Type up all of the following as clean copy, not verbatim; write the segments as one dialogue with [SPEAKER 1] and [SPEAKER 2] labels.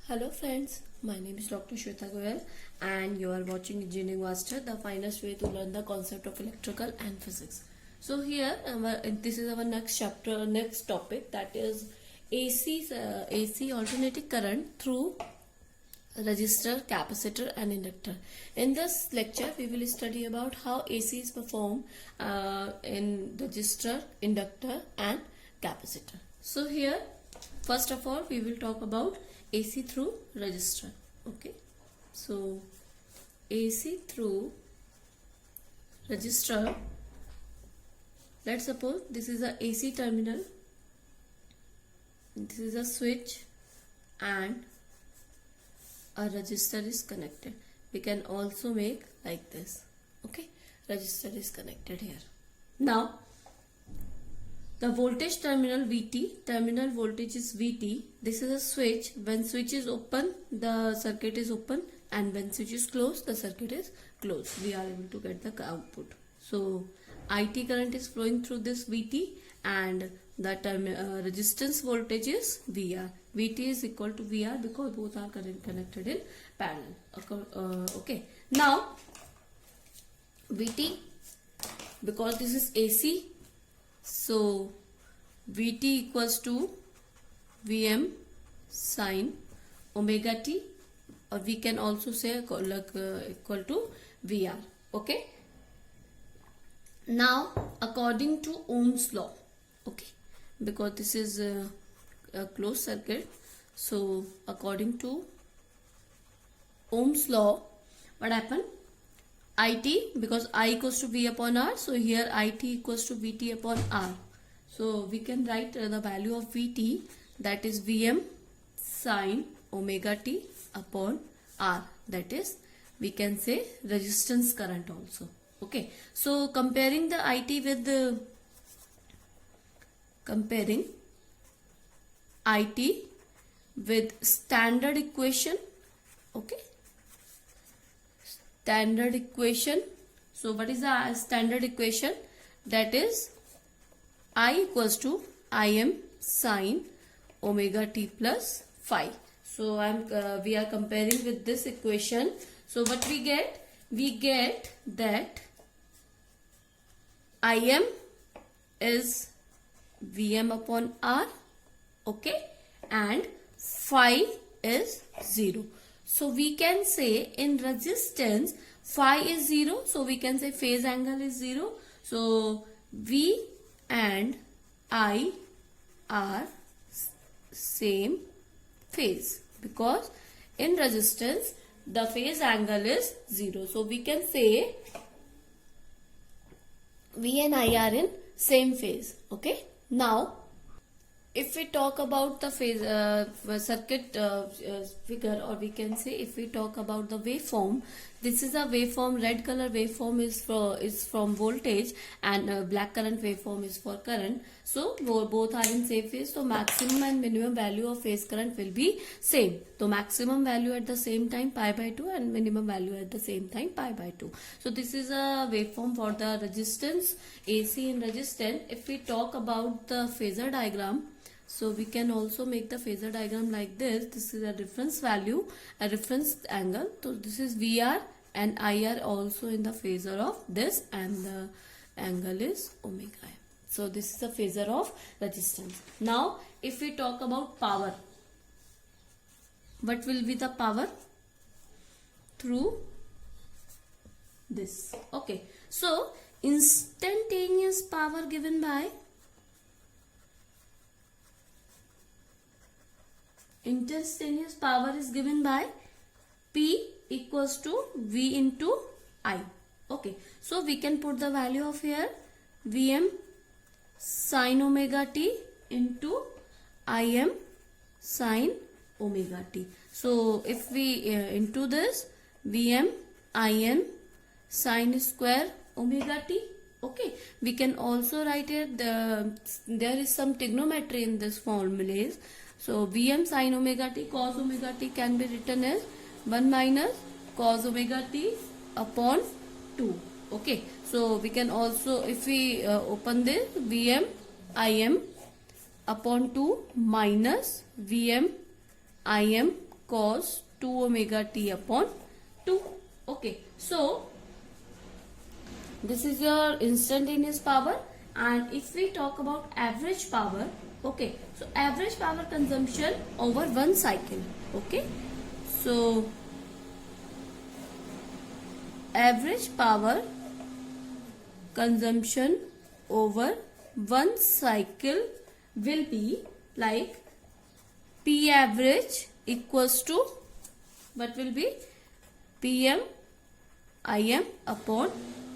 [SPEAKER 1] Hello friends, my name is Dr. Shweta Goyal and you are watching Engineering Master, the finest way to learn the concept of electrical and physics. So here, this is our next chapter, next topic, that is AC alternating current through resistor, capacitor and inductor. In this lecture, we will study about how AC is performed in resistor, inductor and capacitor. So here, first of all, we will talk about AC through resistor. Okay, so AC through resistor. Let's suppose this is a AC terminal, this is a switch and a resistor is connected. We can also make like this. Okay, resistor is connected here. Now the voltage terminal VT, terminal voltage is VT. This is a switch. When switch is open, the circuit is open, and when switch is closed, the circuit is closed. We are able to get the output. So IT current is flowing through this VT and the resistance voltage is VR. VT is equal to VR because both are connected in parallel. Okay. Now VT, because this is AC, so VT equals to Vm sin omega t, or we can also say equal to VR. Okay. Now according to Ohm's law, okay, because this is a closed circuit, so according to Ohm's law, what happened? IT, because I equals to V upon R, so here IT equals to VT upon R. So we can write the value of VT, that is Vm sin omega t upon R, that is we can say resistance current also. Okay, so comparing the IT with the standard equation. Okay, standard equation. So what is the standard equation? That is I equals to Im sin omega t plus phi. So we are comparing with this equation. So what we get? We get that Im is Vm upon R, okay, and phi is 0. So we can say in resistance phi is 0, so we can say phase angle is 0. So V and I are same phase, because in resistance the phase angle is 0. So we can say V and I are in same phase. Okay. Now if we talk about the phase circuit figure, or we can say if we talk about the waveform, this is a waveform. Red color waveform is from voltage, and black current waveform is for current. So both are in same phase, so maximum and minimum value of phase current will be same. So maximum value at the same time pi by 2 and minimum value at the same time pi by 2. So this is a waveform for the resistance, AC in resistance. If we talk about the phasor diagram, so we can also make the phasor diagram like this. This is a reference value, a reference angle. So this is VR and IR also in the phasor of this, and the angle is omega. So this is the phasor of resistance. Now if we talk about power, what will be the power? Through this. Okay. So instantaneous power given by is given by P equals to V into I. Okay, so we can put the value of here Vm sin omega t into Im sin omega t. So if we into this Vm Im sin square omega t. Okay, we can also write it, there is some trigonometry in this formulas. So Vm sin omega t cos omega t can be written as 1 minus cos omega t upon 2. Okay, so we can also, if we open this, Vm Im upon 2 minus Vm Im cos 2 omega t upon 2. Okay, so this is your instantaneous power. And if we talk about average power, okay, so average power consumption over one cycle. Okay, so average power consumption over one cycle will be like P average equals to what will be PM IM upon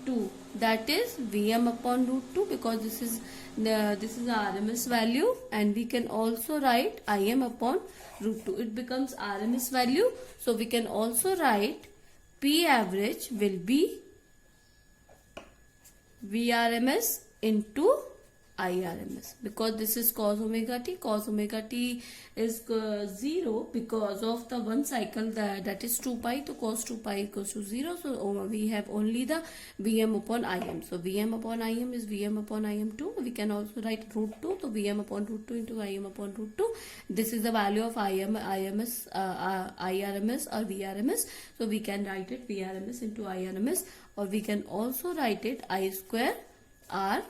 [SPEAKER 1] 2, that is Vm upon root 2, because this is the RMS value, and we can also write Im upon root 2. It becomes RMS value, so we can also write P average will be Vrms into IRMS, because this is cos omega t. Cos omega t is 0 because of the one cycle that is 2 pi. So cos 2 pi equals to 0. So we have only the Vm upon Im. So Vm upon Im is Vm upon Im2. We can also write root 2. So Vm upon root 2 into Im upon root 2. This is the value of IRMS or Vrms. So we can write it Vrms into IRMS, or we can also write it I square R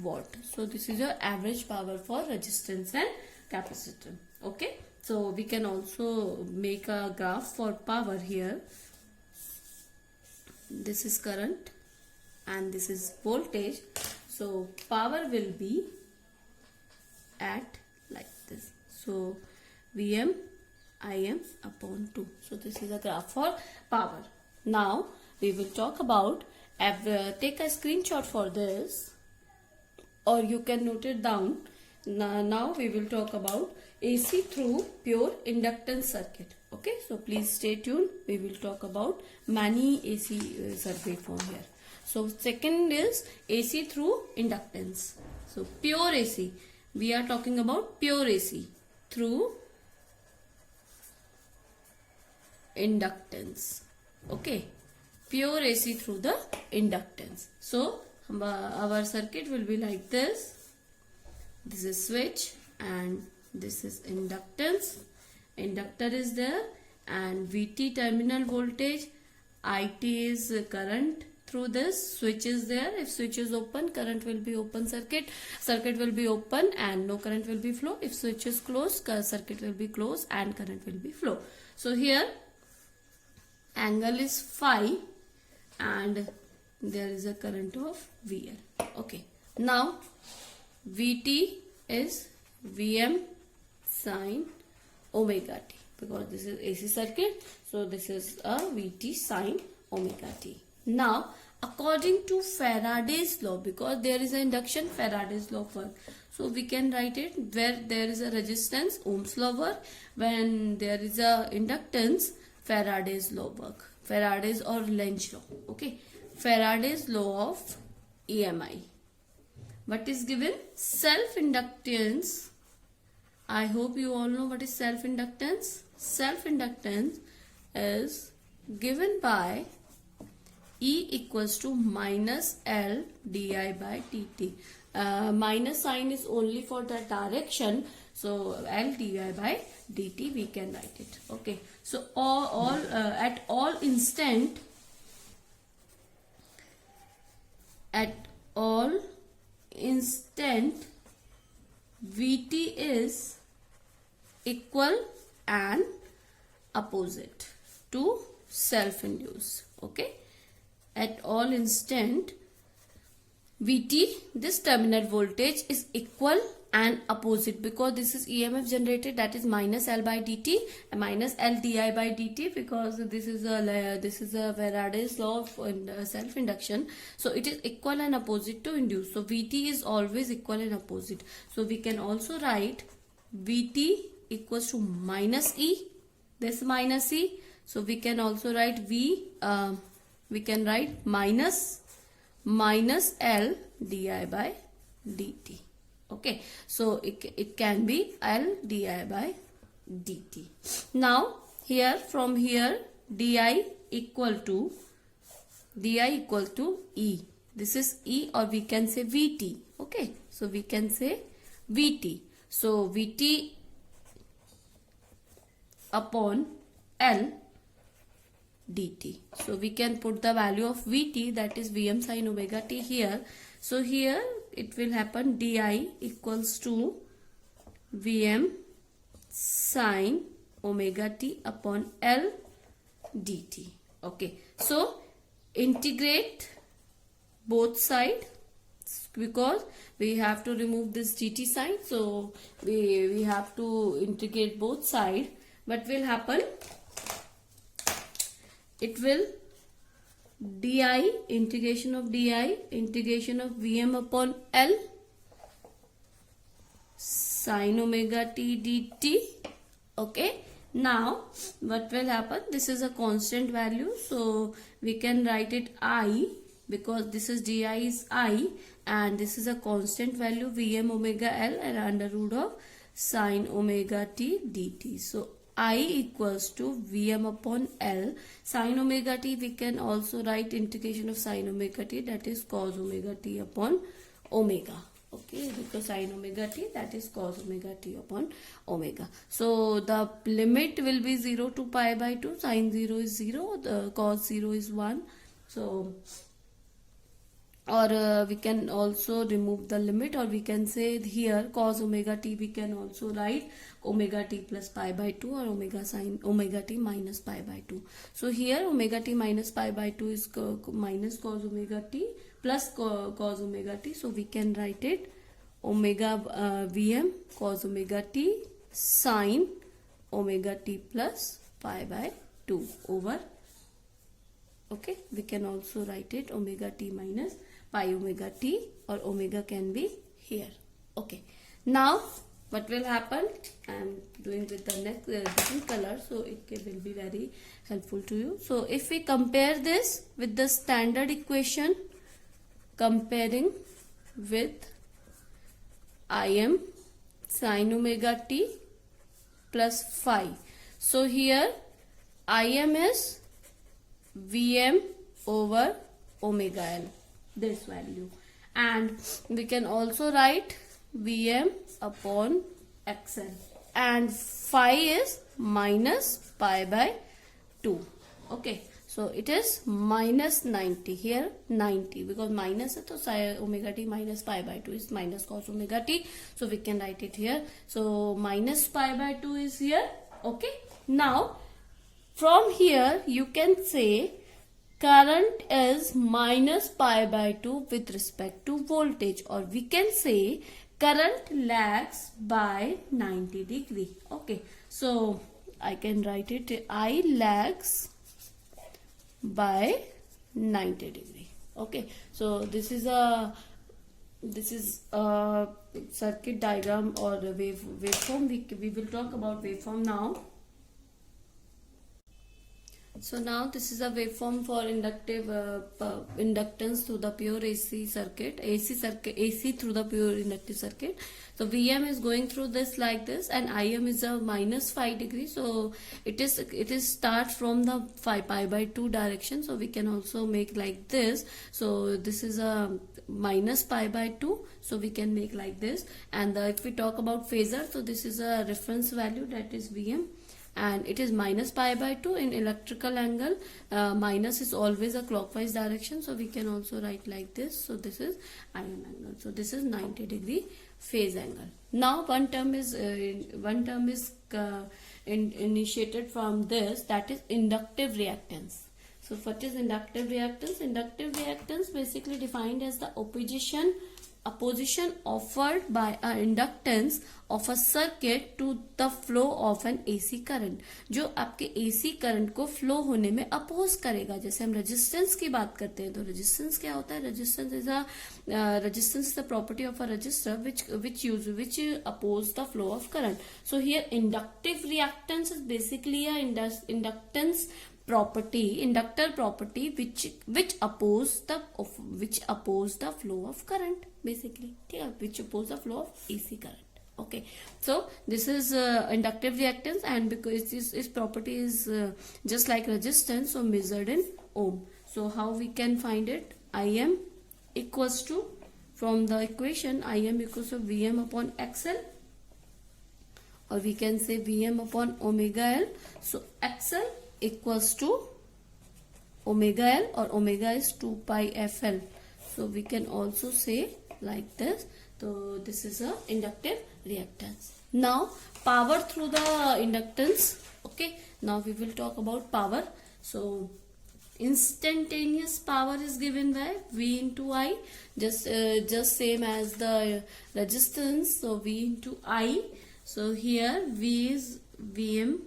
[SPEAKER 1] watt. So this is your average power for resistance and capacitor. Okay, so we can also make a graph for power here. This is current and this is voltage. So power will be at like this. So Vm Im upon 2. So this is a graph for power. Now we will talk about, take a screenshot for this, or you can note it down. Now we will talk about AC through pure inductance circuit. Okay, so please stay tuned. We will talk about many AC circuit from here. So second is AC through inductance. So pure AC, we are talking about pure AC through inductance. Okay, pure AC through the inductance. So our circuit will be like this. This is switch and this is inductance. Inductor is there, and VT terminal voltage, IT is current through this. Switch is there. If switch is open, current will be open circuit. Circuit will be open and no current will be flow. If switch is closed, circuit will be closed and current will be flow. So here angle is phi and there is a current of VL. Okay, now VT is Vm sine omega t, because this is AC circuit, so this is a VT sine omega t. Now according to Faraday's law, because there is an induction, Faraday's law work, so we can write it where there is a resistance, Ohm's law work. When there is a inductance, Faraday's law work, Faraday's or Lenz law. Okay, Faraday's law of EMI. What is given? Self-inductance. I hope you all know what is self-inductance. Self-inductance is given by E equals to minus L di by dt. Minus sign is only for the direction. So L di by dt we can write it. Okay. So at all instant VT is equal and opposite to self-induced. Okay, at all instant VT, this terminal voltage is equal and opposite, because this is EMF generated, that is minus L by dt and minus L di by dt, because this is a Faraday's law of self-induction. So it is equal and opposite to induce. So VT is always equal and opposite. So we can also write VT equals to minus E, this minus E. So we can also write we can write minus L di by dt. Okay, so it can be L di by dt. Now here, from here, di equal to E. This is E, or we can say VT. Okay, so we can say VT. So VT upon L dt. So we can put the value of Vt, that is Vm sin omega t here. So here it will happen di equals to Vm sin omega t upon L dt. Okay, so integrate both side, because we have to remove this dt sign, so we have to integrate both side. What will happen? It will di, integration of Vm upon L sin omega t dt. Okay, now what will happen? This is a constant value, so we can write it I, because this is di is I, and this is a constant value Vm omega L and under root of sin omega t dt. So I equals to Vm upon L sin omega t. We can also write integration of sin omega t, that is cos omega t upon omega. Okay, because sin omega t, that is cos omega t upon omega. So the limit will be 0 to pi by 2. Sin 0 is 0, the cos 0 is 1. So or we can also remove the limit, or we can say here cos omega t, we can also write omega t plus pi by 2 or omega sin omega t minus pi by 2. So here omega t minus pi by 2 is minus cos omega t plus cos omega t. So we can write it omega Vm cos omega t sin omega t plus pi by 2 over. Okay, we can also write it omega t minus pi omega t, or omega can be here. Okay, now what will happen? I am doing with the next different color, so it will be very helpful to you. So if we compare this with the standard equation, comparing with Im sin omega t plus phi. So here Im is Vm over omega L, this value, and we can also write Vm upon xl, and phi is minus pi by 2. Okay, so it is minus 90 here, 90, because minus है तो omega t minus pi by 2 is minus cos omega t, so we can write it here. So minus pi by 2 is here. Okay, now from here you can say current is minus pi by 2 with respect to voltage, or we can say current lags by 90 degree. Okay, so I can write it I lags by 90 degree. Okay, so this is a circuit diagram or a waveform. We will talk about waveform now. So now this is a waveform for inductive inductance through the pure AC circuit, AC through the pure inductive circuit. So Vm is going through this like this, and Im is a minus 5 degree. So it is start from the pi by 2 direction. So we can also make like this. So this is a minus pi by 2. So we can make like this. And if we talk about phasor, so this is a reference value, that is Vm. And it is minus pi by 2 in electrical angle. Minus is always a clockwise direction, so we can also write like this. So this is Im angle. So this is 90 degree phase angle. Now one term is initiated from this, that is inductive reactance. So what is inductive reactance? Inductive reactance basically defined as the opposition offered by a inductance of a circuit to the flow of an AC current, जो आपके AC current को flow होने में oppose करेगा. जैसे हम resistance की बात करते हैं, तो रेजिस्टेंस क्या होता है? Resistance is the property of a resistor which oppose the flow of current. So here inductive reactance is basically a inductor property which oppose the flow of current, basically, which oppose the flow of AC current. Okay, so this is inductive reactance, and because this property is just like resistance, so measured in ohm. So how we can find it? Im equals to, from the equation, Im equals to Vm upon XL or we can say Vm upon omega L. So XL equals to omega L, or omega is 2 pi FL. So we can also say like this. So this is a inductive reactance. Now power through the inductance. Okay, now we will talk about power. So instantaneous power is given by V into I, just same as the resistance. So V into I. So here V is Vm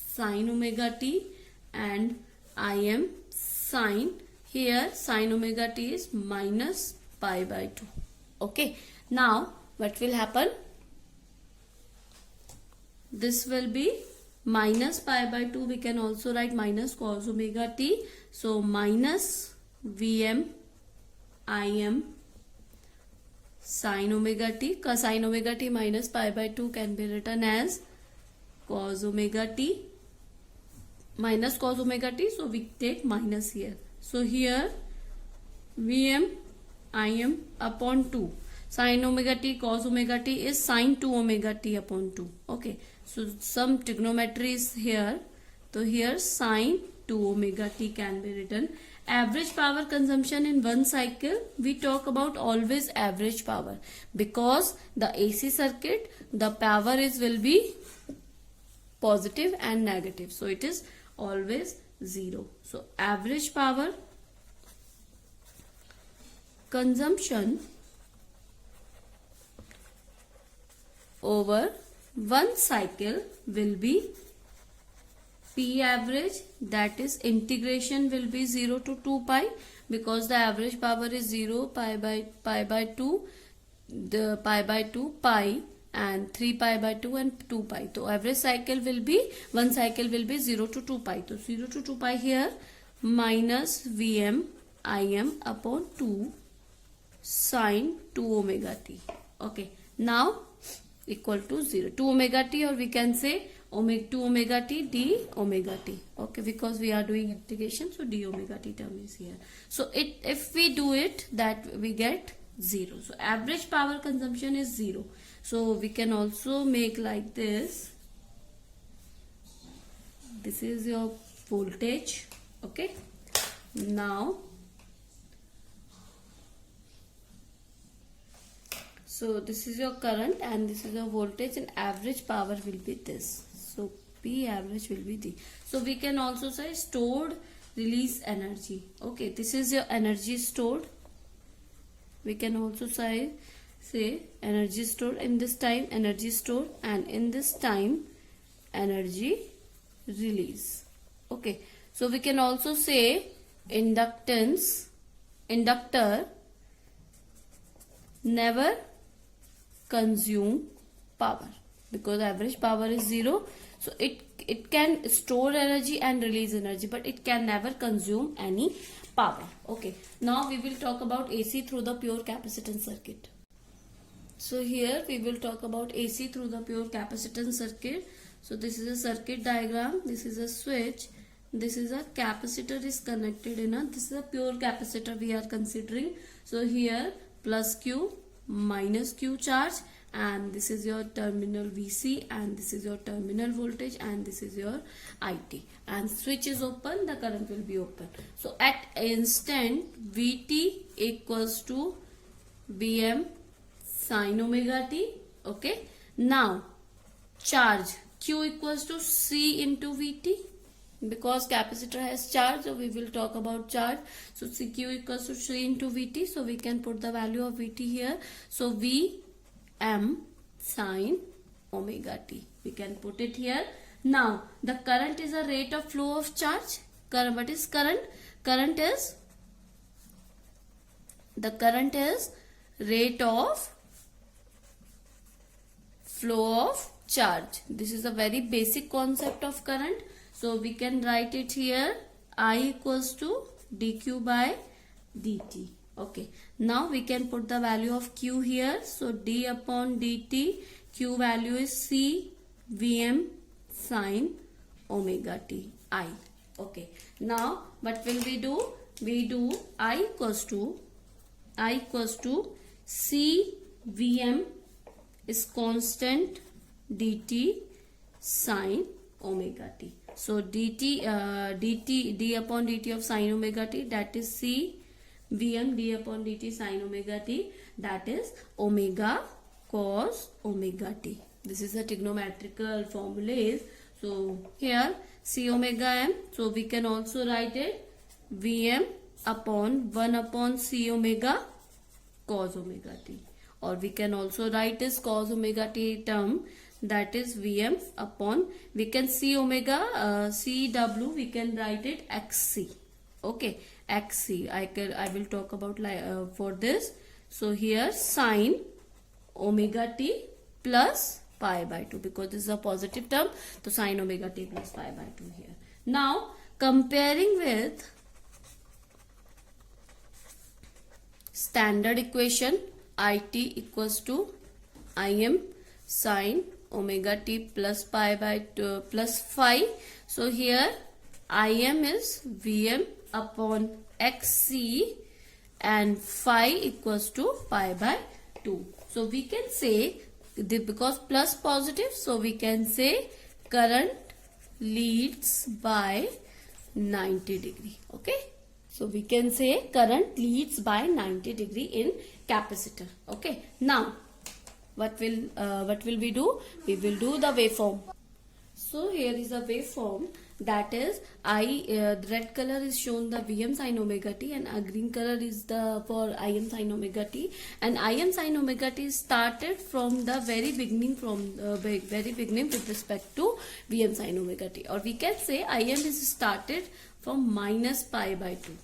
[SPEAKER 1] sin omega t and Im sin, here sin omega t is minus pi by 2. Okay, now what will happen? This will be minus pi by 2. We can also write minus cos omega t. So minus Vm Im sin omega t. Sin omega t minus pi by 2 can be written as cos omega t minus cos omega t. So we take minus here. So here Vm Im upon 2. Sin omega t cos omega t is sin 2 omega t upon 2. Okay. So some trigonometry is here. So here sin 2 omega t can be written. Average power consumption in one cycle, we talk about always average power, because the AC circuit, the power will be positive and negative. So it is always 0. So average power consumption over one cycle will be P average, that is integration will be 0 to 2 pi, because the average power is 0, pi by 2, the pi by 2, pi, and 3 pi by 2 and 2 pi. So average cycle will be, one cycle will be 0 to 2 pi. So 0 to 2 pi here, minus Vm Im upon 2 sin 2 omega t. Okay, now equal to 0. 2 omega t, or we can say 2 omega t d omega t. Okay, because we are doing integration, so d omega t term is here. So if we do it, that we get 0. So average power consumption is 0. So we can also make like this. This is your voltage. Okay, now so this is your current and this is your voltage, and average power will be this. So P average will be D. So we can also say stored release energy. Okay, this is your energy stored. We can also say energy stored in this time, energy stored, and in this time energy release. Okay, so we can also say inductor never consume power, because average power is 0. So it can store energy and release energy, but it can never consume any power. Okay, now we will talk about AC through the pure capacitance circuit. So here we will talk about AC through the pure capacitance circuit. So this is a circuit diagram. This is a switch. This is a capacitor is connected in a, this is a pure capacitor we are considering. So here plus Q minus Q charge, and this is your terminal VC, and this is your terminal voltage, and this is your IT, and switch is open, the current will be open. So at instant VT equals to Vm sin omega t. Okay, now charge Q equals to C into Vt, because capacitor has charge, so we will talk about charge. So Q equals to C into Vt, so we can put the value of Vt here. So Vm sin omega t, we can put it here. Now the current is a rate of flow of charge. Current, what is current? Current is rate of flow of charge. This is a very basic concept of current. So we can write it here, I equals to dq by dt. Okay, now we can put the value of Q here. So d upon dt, Q value is C Vm sin omega t, I. Okay, now what will we do? We do I equals to C Vm is constant dt sine omega t. So d upon dt of sine omega t, that is c Vm d upon dt sine omega t, that is omega cos omega t. This is the trigonometrical formulas. So here c omega m, so we can also write it Vm upon 1 upon c omega cos omega t, or we can also write this cos omega t term, that is Vm upon, we can c omega cw, we can write it xc. Okay, xc, I will talk about for this. So here sine omega t plus pi by 2, because this is a positive term, so sine omega t plus pi by 2 here. Now comparing with standard equation, it equals to Im sine omega t plus pi by 2 plus phi. So here Im is Vm upon xc and phi equals to pi by 2. So we can say, because plus positive, so we can say current leads by 90 degree. Okay, so we can say current leads by 90 degree in capacitor. Okay, now what will we do? We will do the waveform. So here is a waveform, that is the red color is shown the Vm sin omega t, and a green color is the for Im sin omega t, and Im sin omega t started from the very beginning, with respect to Vm sin omega t, or we can say Im is started from minus pi by 2.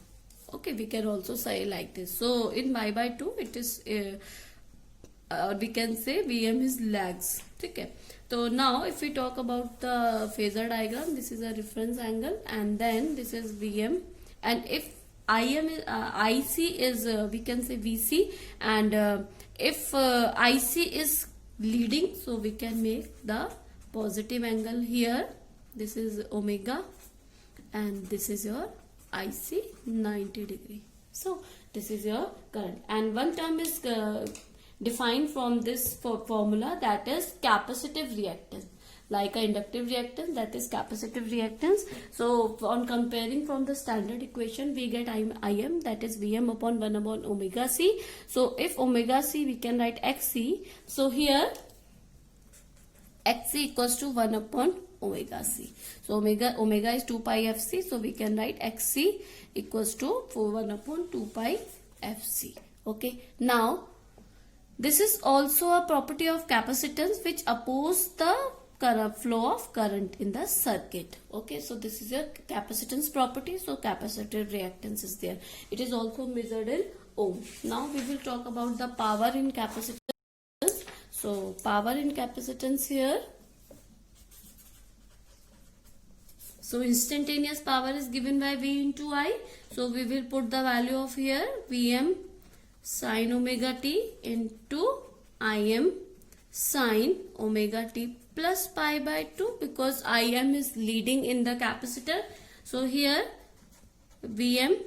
[SPEAKER 1] Okay, we can also say like this. So in pi by 2 it is we can say Vm is lags. Okay. So now if we talk about the phasor diagram, this is a reference angle and then this is Vm, and if Im is IC is we can say Vc, and if IC is leading, so we can make the positive angle here. This is omega and this is your IC 90 degree. So this is your current, and one term is defined from this formula, that is capacitive reactance. Like a inductive reactance, that is capacitive reactance. So on comparing from the standard equation, we get Im, that is Vm upon 1 upon omega c. So if omega c, we can write xc. So here xc equals to 1 upon omega c. So omega is 2 pi fc. So we can write xc equals to 1 upon 2 pi fc. Okay. Now this is also a property of capacitance which oppose the flow of current in the circuit. Okay, so this is a capacitance property. So capacitive reactance is there. It is also measured in ohm. Now we will talk about the power in capacitance. So power in capacitance here. So instantaneous power is given by V into I. So we will put the value of here Vm sin omega t into Im sin omega t plus pi by 2, because Im is leading in the capacitor. So here Vm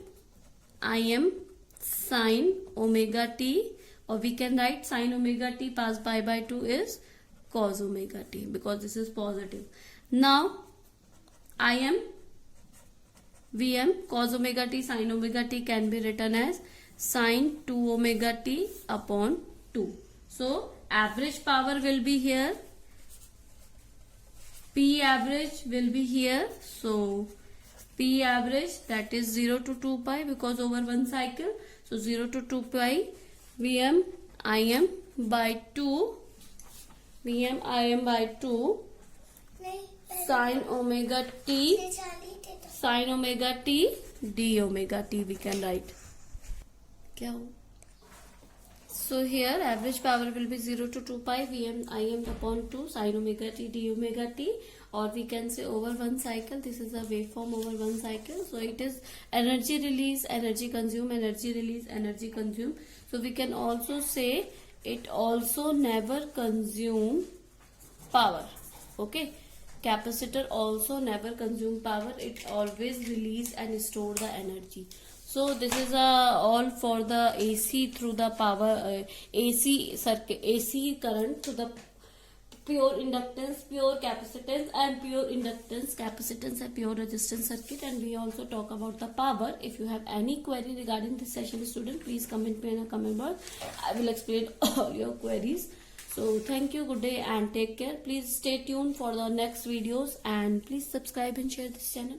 [SPEAKER 1] Im sin omega t, or we can write sin omega t plus pi by 2 is cos omega t, because this is positive. Now Im Vm cos omega t sin omega t can be written as sin 2 omega t upon 2. So average power will be here, P average will be here. So P average, that is 0 to 2 pi, because over one cycle. So 0 to 2 pi Vm Im by 2 Vm Im by 2 sin omega t d omega t we can write. So here average power will be 0 to 2 pi Vm Im upon 2 sin omega t d omega t, or we can say over one cycle. This is a waveform over one cycle. So it is energy release, energy consume, energy release, energy consume. So we can also say it also never consume power. Okay, capacitor also never consume power. It always release and store the energy. So this is all for the AC through the power AC circuit, AC current to the pure inductance, pure capacitance, and pure inductance, capacitance and pure resistance circuit. And we also talk about the power. If you have any query regarding this session, student, please comment me in a comment box. I will explain all your queries. So thank you, good day and take care. Please stay tuned for the next videos and please subscribe and share this channel.